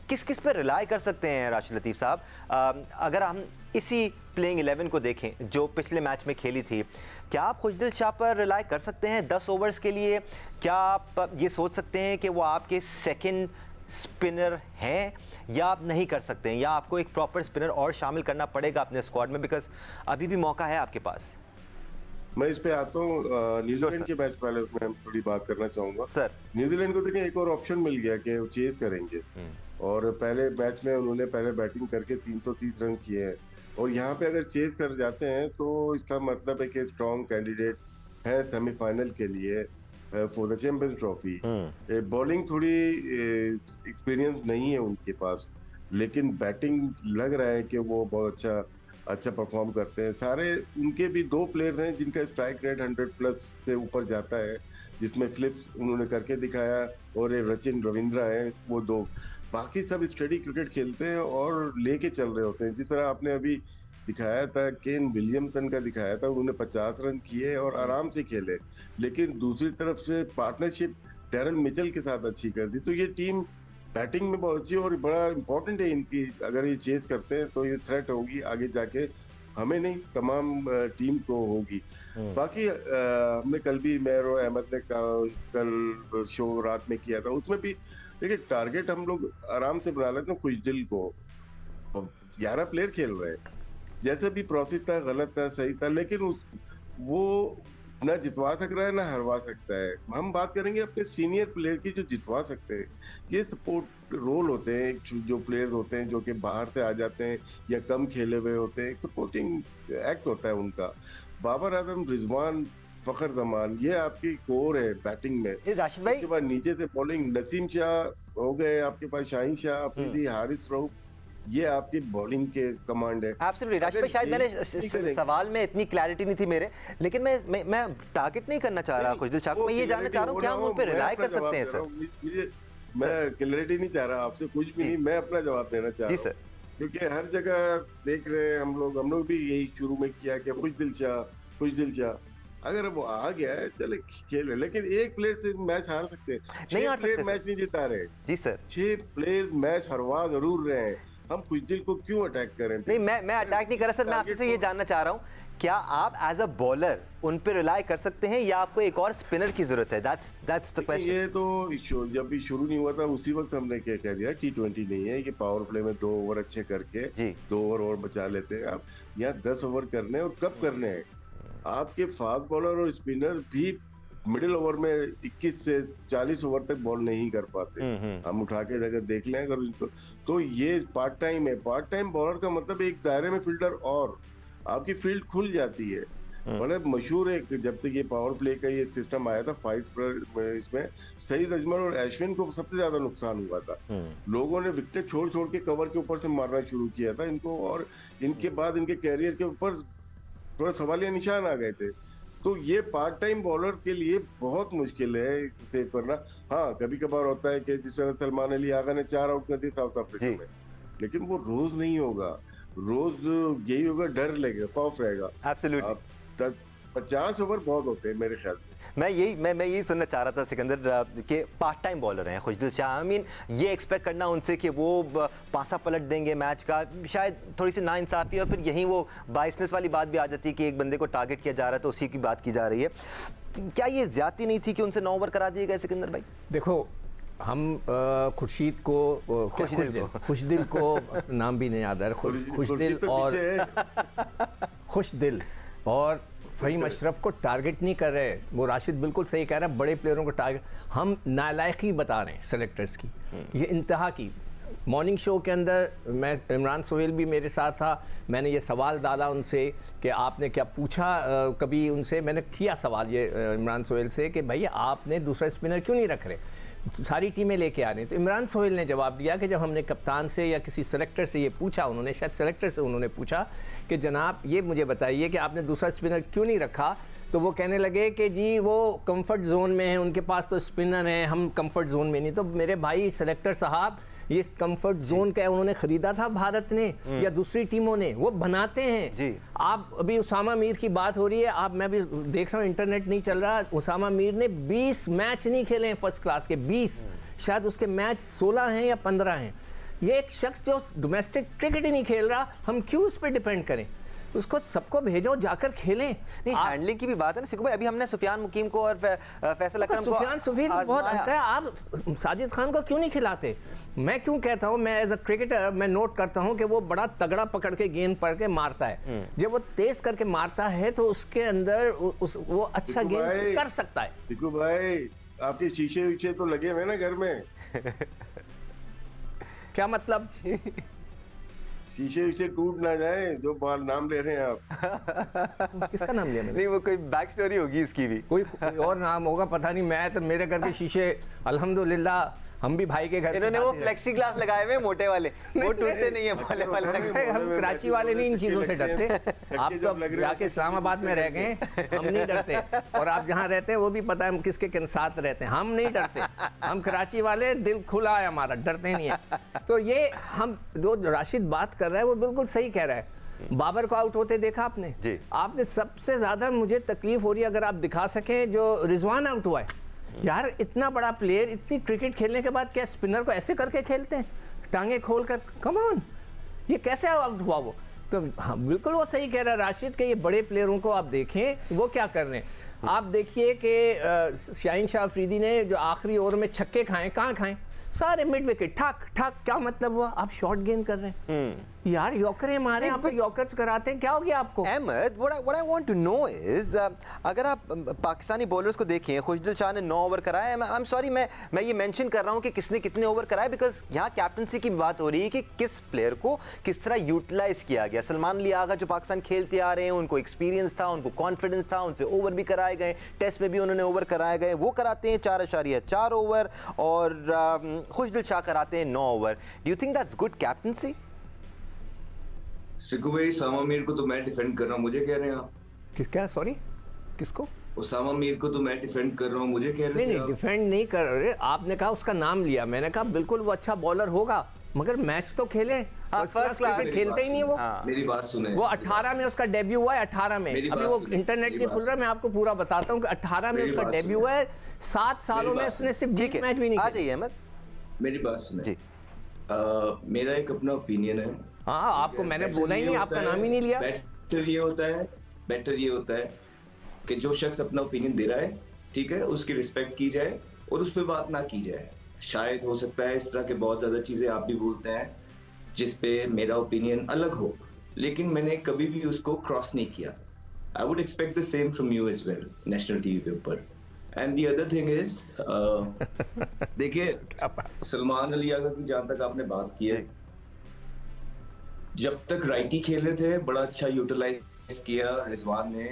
किस किस पर रिलाई कर सकते हैं राशिद लतीफ़ साहब? अगर हम इसी प्लेइंग 11 को देखें जो पिछले मैच में खेली थी, क्या आप खुशदिल शाह पर रिलाई कर सकते हैं 10 ओवर्स के लिए? क्या आप ये सोच सकते हैं कि वो आपके सेकंड स्पिनर हैं, या आप नहीं कर सकते हैं, या आपको एक प्रॉपर स्पिनर और शामिल करना पड़ेगा अपने स्क्वाड में, बिकॉज अभी भी मौका है आपके पास? मैं इस पे आता हूँ। न्यूजीलैंड के मैच पहले मैं थोड़ी बात करना चाहूंगा सर। न्यूजीलैंड को देखें, एक और ऑप्शन मिल गया कि वो चेज करेंगे, और पहले मैच में उन्होंने पहले बैटिंग करके 330 रन किए हैं, और यहाँ पे अगर चेज कर जाते हैं तो इसका मतलब है कि स्ट्रॉन्ग कैंडिडेट है सेमीफाइनल के लिए for the champions trophy. Bowling थोड़ी एक्सपीरियंस नहीं है उनके पास, लेकिन बैटिंग लग रहा है कि वो बहुत अच्छा परफॉर्म करते हैं। सारे उनके भी 2 प्लेयर्स हैं जिनका स्ट्राइक रेट 100+ से ऊपर जाता है, जिसमें फ्लिप्स उन्होंने करके दिखाया, और रचिन रविंद्रा है, वो 2। बाकी सब स्टडी क्रिकेट खेलते हैं और लेके चल रहे होते हैं। जिस तरह आपने अभी दिखाया था, केन विलियमसन का दिखाया था, उन्होंने 50 रन किए और आराम से खेले, लेकिन दूसरी तरफ से पार्टनरशिप डैरल मिचेल के साथ अच्छी कर दी। तो ये टीम बैटिंग में बहुत अच्छी, और बड़ा इंपॉर्टेंट है इनकी, अगर ये चेज करते हैं तो ये थ्रेट होगी आगे जाके, हमें नहीं तमाम टीम को होगी। बाकी हमने कल भी मैं और अहमद ने कल शो रात में किया था, उसमें भी देखिए टारगेट हम लोग आराम से बना लेते हैं। खुशदिल को 11 प्लेयर खेल रहे हैं, जैसे भी प्रोसेस था गलत था सही था, लेकिन वो ना जितवा सक रहा है ना हरवा सकता है। हम बात करेंगे अपने सीनियर प्लेयर की जो जितवा सकते हैं। ये सपोर्ट रोल होते हैं, जो प्लेयर्स होते हैं जो कि बाहर से आ जाते हैं या कम खेले हुए होते हैं, एक सपोर्टिंग एक्ट होता है उनका। बाबर आजम, रिजवान, फखर जमान, ये आपकी कोर है बैटिंग में। राशिद भाई, उसके बाद नीचे से बॉलिंग नसीम शाह हो गए आपके पास, शाहीन शाह, अफरीदी, हारिस रऊफ, ये आपकी बॉलिंग के कमांड है। एब्सोल्युटली राशिद भाई, शायद मेरे सवाल में इतनी क्लैरिटी नहीं थी मेरे, लेकिन मैं टारगेट नहीं करना चाह रहा खुशदिल शाह को। मैं ये जानना चाह रहा हूँ क्या हम उन पर रिलाई कर सकते हैं सर? मैं क्लैरिटी नहीं चाह रहा आपसे, कुछ भी नहीं, मैं अपना जवाब देना चाह रहा हूँ, क्योंकि हर जगह देख रहे हैं हम लोग भी यही शुरू में किया कि खुशदिल शाह अगर वो आ गया है चले खेल, लेकिन एक प्लेयर से मैच हार सकते हैं, 6 प्लेयर मैच नहीं जिता रहे। जी सर, 6 प्लेयर मैच हरवा जरूर रहे हैं, हम खुशदिल को क्यों अटैक करें? नहीं, मैं अटैक नहीं कर रहा सर, मैं आपसे ये जानना चाह रहा हूँ, क्या आप एज अ बॉलर उन पे रिलाई कर सकते हैं, या आपको एक और स्पिनर की जरूरत है? That's the question. ये तो जब भी शुरू नहीं हुआ था उसी वक्त हमने क्या कह दिया, T20 नहीं है कि पावर प्ले में 2 ओवर अच्छे करके 2 ओवर और बचा लेते हैं। आप यहाँ 10 ओवर करने, और कब करने हैं? आपके फास्ट बॉलर और स्पिनर भी मिडिल ओवर में 21 से 40 ओवर तक बॉल नहीं कर पाते। हम उठा के अगर देख लें अगर इनको, तो ये पार्ट टाइम है। पार्ट टाइम बॉलर का मतलब एक दायरे में फील्डर, और आपकी फील्ड खुल जाती है। बड़े मशहूर है, जब तक ये पावर प्ले का ये सिस्टम आया था 5 पर, इसमें सईद अजमल और अश्विन को सबसे ज्यादा नुकसान हुआ था। लोगों ने विकेट छोड़ छोड़ के कवर के ऊपर से मारना शुरू किया था इनको, और इनके बाद इनके कैरियर के ऊपर थोड़ा सवालिया निशान आ गए थे। तो ये पार्ट टाइम बॉलर के लिए बहुत मुश्किल है सेव करना। हाँ, कभी कभार होता है कि जिस तरह सलमान अली आगा ने 4 आउट कर दिए साउथ अफ्रीका में, लेकिन वो रोज नहीं होगा। रोज यही होगा, डर लगेगा, खौफ रहेगा। एब्सोल्युटली 50 ओवर बहुत होते हैं मेरे ख्याल से। मैं यही सुनना चाह रहा था सिकंदर के पार्ट टाइम बॉलर हैं खुशदिल शाह। आई मीन ये एक्सपेक्ट करना उनसे कि वो पासा पलट देंगे मैच का, शायद थोड़ी सी नाइंसाफ़ी है, और फिर यहीं वो बाइसनेस वाली बात भी आ जाती है कि एक बंदे को टारगेट किया जा रहा है तो उसी की बात की जा रही है। क्या ये ज्यादती नहीं थी कि उनसे 9 ओवर करा दिए गए सिकंदर भाई? देखो, हम खुर्शीद को खुशदिल को नाम भी नहीं याद है, खुशदिल और फ़हीम अशरफ को टारगेट नहीं कर रहे। वो राशिद बिल्कुल सही कह रहा है, बड़े प्लेयरों को टारगेट, हम नालायकी बता रहे हैं सेलेक्टर्स की, ये इंतहा की। मॉर्निंग शो के अंदर मैं, इमरान सोहेल भी मेरे साथ था, मैंने ये सवाल डाला उनसे कि आपने क्या पूछा कभी उनसे, मैंने किया सवाल ये इमरान सोहेल से कि भाई आपने दूसरा स्पिनर क्यों नहीं रख रहे, सारी टीमें लेके आ रही हैं। तो इमरान सोहेल ने जवाब दिया कि जब हमने कप्तान से या किसी सेलेक्टर से ये पूछा, उन्होंने शायद सेलेक्टर से उन्होंने पूछा कि जनाब ये मुझे बताइए कि आपने दूसरा स्पिनर क्यों नहीं रखा, तो वो कहने लगे कि जी वो कंफर्ट जोन में है, उनके पास तो स्पिनर हैं, हम कंफर्ट जोन में नहीं। तो मेरे भाई सेलेक्टर साहब, ये कंफर्ट जोन का उन्होंने खरीदा था भारत ने या दूसरी टीमों ने, वो बनाते हैं जी। आप अभी उसामा मीर की बात हो रही है, आप, मैं भी देख रहा हूँ इंटरनेट नहीं चल रहा, उसामा मीर ने 20 मैच नहीं खेले हैं फर्स्ट क्लास के, 20, शायद उसके मैच 16 हैं या 15 हैं। ये एक शख्स जो डोमेस्टिक क्रिकेट ही नहीं खेल रहा, हम क्यों उस पर डिपेंड करें? उसको सबको भेजो, जाकर खेलें। नहीं, हैंडलिंग की भी बात है ना सिक्कू भाई। अभी हमने सुफियान मुकीम को और फैसल अकरम को, सुफियान बहुत हल्का है, आप साजिद खान को क्यों नहीं खिलाते? मैं क्यों कहता हूं, मैं एज अ क्रिकेटर मैं नोट करता हूं कि वो बड़ा तगड़ा पकड़ के गेंद पकड़ के मारता है। जब वो तेज करके मारता है तो उसके अंदर वो अच्छा गेंद कर सकता है। सिक्कू भाई, आपके शीशे वीशे तो लगे हुए ना घर में? क्या मतलब? शीशे वीशे टूट ना जाए जो बाल नाम ले रहे हैं आप। किसका नाम लिया मैंने? नहीं, वो कोई बैक स्टोरी होगी इसकी भी, कोई और नाम होगा, पता नहीं। मैं तो मेरे घर के शीशे अल्हम्दुलिल्लाह, हम भी भाई के घर, इन्होंने वो फ्लेक्सी ग्लास लगाए हुए मोटे वाले, वो टूटते नहीं है वाले हम कराची वाले नहीं इन चीजों से डरते। आप तो जाके इस्लामाबाद में रह गए, हम नहीं डरते। और आप जहाँ रहते हैं वो भी पता है हम किसके साथ रहते हैं, हम नहीं डरते। हम कराची वाले दिल खुला है हमारा, डरते नहीं है। तो ये हम जो राशिद बात कर रहा है वो बिल्कुल सही कह रहा है। बाबर को आउट होते देखा आपने जी। आपने सबसे ज्यादा मुझे तकलीफ हो रही है, अगर आप दिखा सकें, जो रिजवान आउट हुआ है। यार इतना बड़ा प्लेयर, इतनी क्रिकेट खेलने के बाद क्या स्पिनर को ऐसे करके खेलते हैं, टांगे खोल कर? कम ऑन, ये कैसे आउट हुआ वो? तो हाँ, बिल्कुल वो सही कह रहा है राशिद के, ये बड़े प्लेयरों को आप देखें वो क्या कर रहे हैं। आप देखिए कि शाहीन शाह अफरीदी ने जो आखिरी ओवर में छक्के खाए, कहाँ खाए? सारे मिड विकेट, ठक ठक। क्या मतलब हुआ? आप शॉर्ट गेंद कर रहे हैं यार, यॉर्कर मारे, आप यॉर्कर्स कराते हैं, क्या हो गया आपको? Ahmad, what I want to know is, अगर आप पाकिस्तानी बॉलर्स को देखें, खुशदिल शाह ने 9 ओवर कराए। आई एम सॉरी, मैं ये मेंशन कर रहा हूँ कि किसने कितने ओवर कराए, बिकॉज यहाँ कैप्टनसी की बात हो रही है कि किस प्लेयर को किस तरह यूटिलाइज किया गया। सलमान अली आगा जो पाकिस्तान खेलते आ रहे हैं, उनको एक्सपीरियंस था, उनको कॉन्फिडेंस था, उनसे ओवर भी कराए गए, टेस्ट में भी उन्होंने ओवर कराए गए। वो कराते हैं 4.4 ओवर और खुशदिल शाह कराते हैं 9 over. Do you think that's good captaincy? सिक्कू भाई, उसामा मीर को तो मैं डिफेंड कर रहा हूँ, मुझे कह रहे हैं आप? क्या? सॉरी, किसको? उसामा मीर को तो मैं डिफेंड कर रहा हूँ, मुझे कह रहे हैं? नहीं, डिफेंड नहीं कर रहे। आपने कहा उसका नाम लिया, मैंने कहा बिल्कुल वो अच्छा बॉलर होगा, मगर मैच तो खेले। फर्स्ट क्लास खेलते ही नहीं वो। मेरी बात सुने, वो 18 में उसका डेब्यू हुआ है, 18 में। अभी वो इंटरनेट नहीं खुल रहा, मैं आपको पूरा बताता हूँ कि 18 में उसका डेब्यू हुआ है। 7 सालों में उसने सिर्फ 20 मैच भी नहीं आ जाइए अहमद, मेरी बात सुने। मेरा एक अपना ओपिनियन है। हाँ, आपको मैंने बोला ही नहीं, आपका नाम ही नहीं लिया। बेटर ये होता है कि जो शख्स अपना ओपिनियन दे रहा है, ठीक है, उसकी रिस्पेक्ट की जाए और उस पर बात ना की जाए। शायद हो सकता है इस तरह के बहुत ज्यादा चीजें आप भी बोलते हैं जिस पे मेरा ओपिनियन अलग हो, लेकिन मैंने कभी भी उसको क्रॉस नहीं किया। I would expect the same from you as well national TV के ऊपर। And the other thing is, देखिए, सलमान अली आगा की जहां तक आपने बात की है, जब तक राइटी खेल रहे थे बड़ा अच्छा यूटिलाइज किया रिजवान ने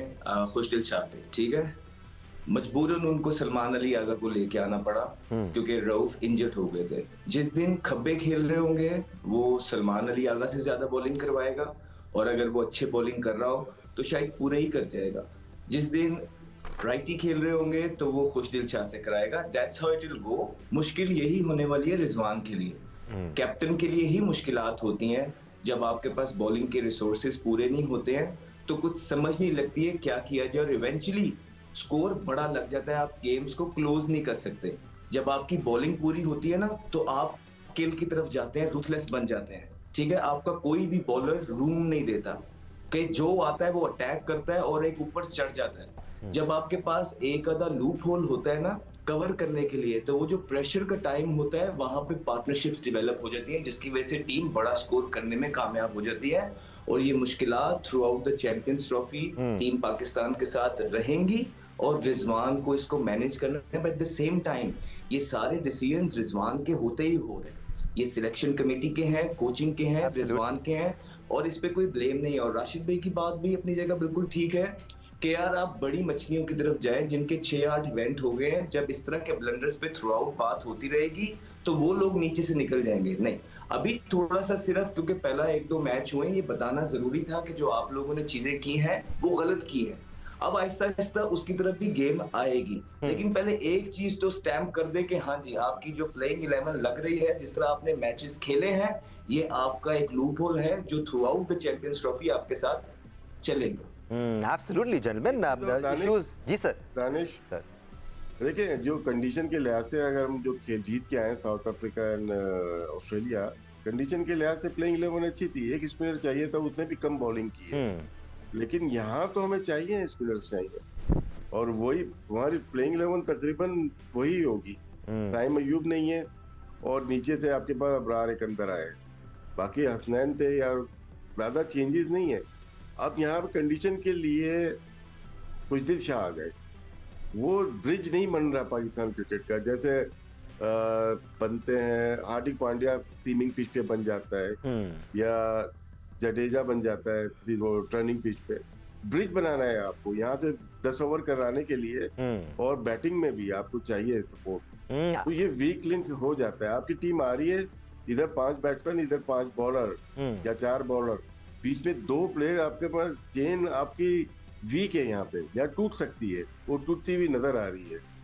खुशदिल शाह पे, ठीक है। मजबूरन उनको सलमान अली आगा को लेके आना पड़ा क्योंकि रऊफ इंजर्ड हो गए थे। जिस दिन खब्बे खेल रहे होंगे वो सलमान अली आगा से ज्यादा बॉलिंग करवाएगा, और अगर वो अच्छे बॉलिंग कर रहा हो तो शायद पूरा ही कर जाएगा। जिस दिन राइटी खेल रहे होंगे तो वो खुशदिल शाह से कराएगा। That's how it will go. मुश्किल यही होने वाली है रिजवान के लिए, कैप्टन के लिए ही मुश्किलात होती हैं जब आपके पास बॉलिंग के रिसोर्सेज पूरे नहीं होते हैं, तो कुछ समझ नहीं लगती है क्या किया जाए, और इवेंचुअली स्कोर बड़ा लग जाता है, आप गेम्स को क्लोज नहीं कर सकते। जब आपकी बॉलिंग पूरी होती है ना, तो आप किल की तरफ जाते हैं, रूथलेस बन जाते हैं, ठीक है। आपका कोई भी बॉलर रूम नहीं देता कि जो आता है वो अटैक करता है और एक ऊपर चढ़ जाता है। जब आपके पास एक आधा लूप होल होता है ना कवर करने के लिए, तो वो जो प्रेशर का टाइम होता है वहां पे पार्टनरशिप्स डेवलप हो जाती हैं, जिसकी वजह से टीम बड़ा स्कोर करने में कामयाब हो जाती है। और ये मुश्किलात through out the champions trophy team Pakistan के साथ रहेंगी, और रिजवान को इसको मैनेज करना है। But at the same time ये सारे डिसीजंस रिजवान के होते ही हो रहे हैं। ये सिलेक्शन कमेटी के हैं, कोचिंग के हैं, रिजवान के हैं, और इस पे कोई ब्लेम नहीं है। और राशिद भाई की बात भी अपनी जगह बिल्कुल ठीक है कि यार आप बड़ी मछलियों की तरफ जाएं जिनके 6-8 इवेंट हो गए हैं। जब इस तरह के ब्लंडर्स पे थ्रू आउट बात होती रहेगी तो वो लोग नीचे से निकल जाएंगे। नहीं, अभी थोड़ा सा सिर्फ क्योंकि पहला 1-2 मैच हुए, ये बताना जरूरी था कि जो आप लोगों ने चीजें की हैं वो गलत की है। अब आहिस्ता आहिस्ता उसकी तरफ भी गेम आएगी, लेकिन पहले एक चीज तो स्टैम्प कर दे कि हाँ जी, आपकी जो प्लेइंग 11 लग रही है, जिस तरह आपने मैचेस खेले हैं, ये आपका एक लूप होल है जो through out the champions trophy आपके साथ चलेगा। Absolutely gentleman. इश्यूज जी सर। दानिश सर, देखिए जो कंडीशन के लिहाज से अगर हम जो खेल जीत के आए south Africa and Australia, condition के लिहाज से प्लेइंग 11 अच्छी थी, एक स्पिनर चाहिए था, उसने भी कम बॉलिंग की है। लेकिन यहाँ तो हमें चाहिए, स्पिनर्स चाहिए, और वही हमारी प्लेइंग 11 तकरीबन वही होगी। टाइम अयूब नहीं है और नीचे से आपके पास अबरार एक अंदर आए, बाकी हसनैन थे यार, ज्यादा चेंजेस नहीं है। अब यहाँ पे कंडीशन के लिए खुशदिल शाह आ गए, वो ब्रिज नहीं बन रहा पाकिस्तान क्रिकेट का, जैसे बनते हैं हार्दिक पांड्या सीमिंग पिच पे बन जाता है, या जडेजा बन जाता है वो टर्निंग पिच पे। ब्रिज बनाना है आपको यहाँ से 10 ओवर कराने के लिए, और बैटिंग में भी आपको चाहिए सपोर्ट। तो ये वीक लिंक हो जाता है, आपकी टीम आ रही है, इधर 5 बैट्समैन, इधर 5 बॉलर या 4 बॉलर, बीच में 2 प्लेयर, आपके पास चेन आपकी वीक है यहाँ पे, या टूट सकती है, वो टूटती हुई नजर आ रही है।